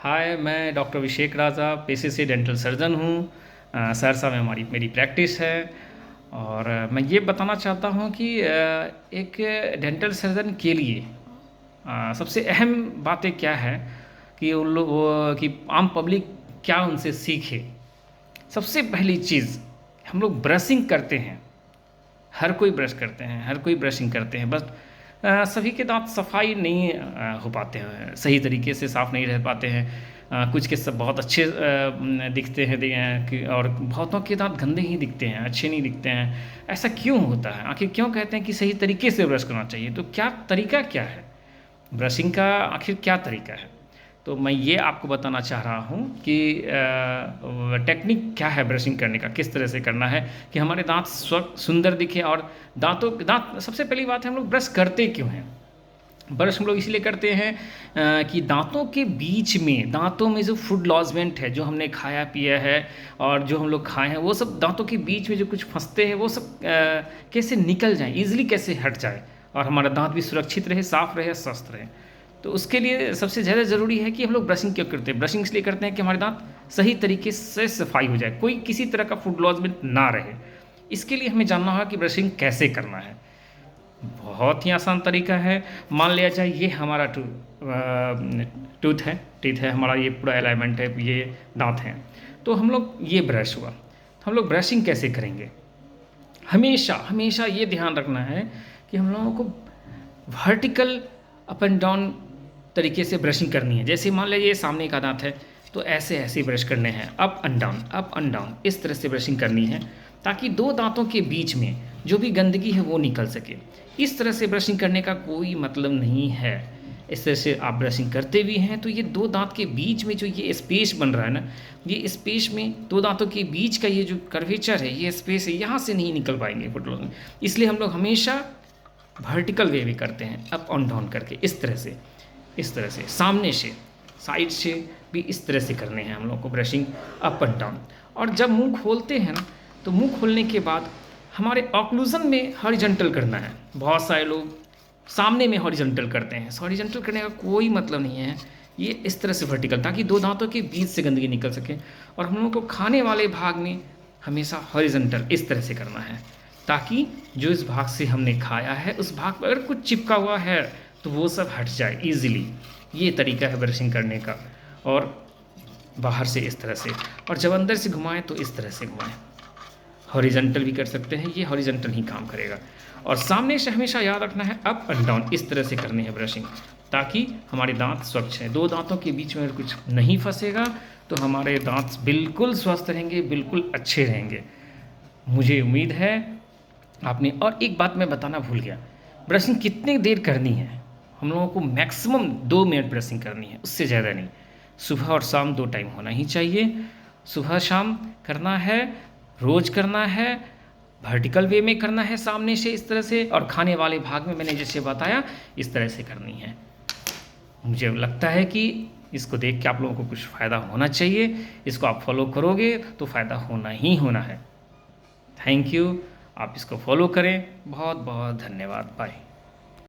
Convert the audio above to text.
हाय, मैं डॉक्टर अभिषेक राजा पेशे से डेंटल सर्जन हूँ। सहरसा में हमारी मेरी प्रैक्टिस है। और मैं ये बताना चाहता हूँ कि एक डेंटल सर्जन के लिए सबसे अहम बातें क्या है कि उन लोग कि आम पब्लिक क्या उनसे सीखे। सबसे पहली चीज़, हम लोग ब्रशिंग करते हैं। हर कोई ब्रश करते हैं, हर कोई ब्रशिंग करते हैं, बस सभी के दांत सफाई नहीं हो पाते हैं, सही तरीके से साफ़ नहीं रह पाते हैं। कुछ के सब बहुत अच्छे दिखते हैं और बहुतों के दांत गंदे ही दिखते हैं, अच्छे नहीं दिखते हैं। ऐसा क्यों होता है? आखिर क्यों कहते हैं कि सही तरीके से ब्रश करना चाहिए? तो क्या तरीका क्या है ब्रशिंग का? आखिर क्या तरीका है? तो मैं ये आपको बताना चाह रहा हूँ कि टेक्निक क्या है ब्रशिंग करने का, किस तरह से करना है कि हमारे दांत सुंदर दिखे। और दांत सबसे पहली बात है, हम लोग ब्रश करते क्यों हैं? ब्रश हम लोग इसलिए करते हैं कि दांतों के बीच में, दांतों में जो फूड लॉजमेंट है, जो हमने खाया पिया है और जो हम लोग खाए हैं, वो सब दांतों के बीच में जो कुछ फंसते हैं वो सब कैसे निकल जाए, ईजिली कैसे हट जाए और हमारा दांत भी सुरक्षित रहे, साफ़ रहे, स्वस्थ रहे। तो उसके लिए सबसे ज़्यादा ज़रूरी है कि हम लोग ब्रशिंग क्यों करते हैं। ब्रशिंग इसलिए करते हैं कि हमारे दांत सही तरीके से सफाई हो जाए, कोई किसी तरह का फूड लॉजमेंट ना रहे। इसके लिए हमें जानना होगा कि ब्रशिंग कैसे करना है। बहुत ही आसान तरीका है। मान लिया जाए ये हमारा टूथ है, टीथ है हमारा, ये पूरा अलाइनमेंट है, ये दांत हैं। तो हम लोग, ये ब्रश हुआ, हम लोग ब्रशिंग कैसे करेंगे? हमेशा हमेशा ये ध्यान रखना है कि हम लोगों को वर्टिकल अप एंड डाउन तरीके से ब्रशिंग करनी है। जैसे मान लीजिए सामने का दांत है तो ऐसे ऐसे ब्रश करने हैं, up and down, up and down, इस तरह से ब्रशिंग करनी है ताकि दो दांतों के बीच में जो भी गंदगी है वो निकल सके। इस तरह से ब्रशिंग करने का कोई मतलब नहीं है। इस तरह से आप ब्रशिंग करते भी हैं तो ये दो दांत के बीच में जो ये स्पेस बन रहा है ना, ये स्पेस में दो दांतों के बीच का ये जो कर्वेचर है, ये स्पेस है, यहाँ से नहीं निकल पाएंगे फुटबॉल में। इसलिए हम लोग हमेशा वर्टिकल वे में करते हैं, अप एंड डाउन करके, इस तरह से सामने से, साइड से भी इस तरह से करने हैं हम लोग को ब्रशिंग, अप एंड डाउन। और जब मुंह खोलते हैं ना, तो मुंह खोलने के बाद हमारे ऑक्लूजन में हॉरिजॉन्टल करना है। बहुत सारे लोग सामने में हॉरिजॉन्टल करते हैं। हॉरिजॉन्टल करने का कोई मतलब नहीं है, ये इस तरह से वर्टिकल, ताकि दो दांतों के बीच से गंदगी निकल सके। और हम लोगों को खाने वाले भाग में हमेशा हॉरिजॉन्टल इस तरह से करना है, ताकि जो इस भाग से हमने खाया है उस भाग पर अगर कुछ चिपका हुआ है तो वो सब हट जाए ईजिली। ये तरीका है ब्रशिंग करने का। और बाहर से इस तरह से, और जब अंदर से घुमाएं तो इस तरह से घुमाएं। हॉरिजॉन्टल भी कर सकते हैं, ये हॉरिजॉन्टल ही काम करेगा। और सामने से हमेशा याद रखना है, अप एंड डाउन, इस तरह से करनी है ब्रशिंग, ताकि हमारे दांत स्वच्छ हैं। दो दांतों के बीच में अगर कुछ नहीं फंसेगा तो हमारे दांत बिल्कुल स्वस्थ रहेंगे, बिल्कुल अच्छे रहेंगे। मुझे उम्मीद है आपने। और एक बात मैं बताना भूल गया, ब्रशिंग कितनी देर करनी है? हम लोगों को मैक्सिमम 2 मिनट ब्रशिंग करनी है, उससे ज़्यादा नहीं। सुबह और शाम 2 टाइम होना ही चाहिए। सुबह शाम करना है, रोज़ करना है, वर्टिकल वे में करना है सामने से इस तरह से, और खाने वाले भाग में मैंने जैसे बताया इस तरह से करनी है। मुझे लगता है कि इसको देख के आप लोगों को कुछ फ़ायदा होना चाहिए। इसको आप फॉलो करोगे तो फ़ायदा होना ही होना है। Thank you. आप इसको फॉलो करें। बहुत बहुत धन्यवाद। बाय।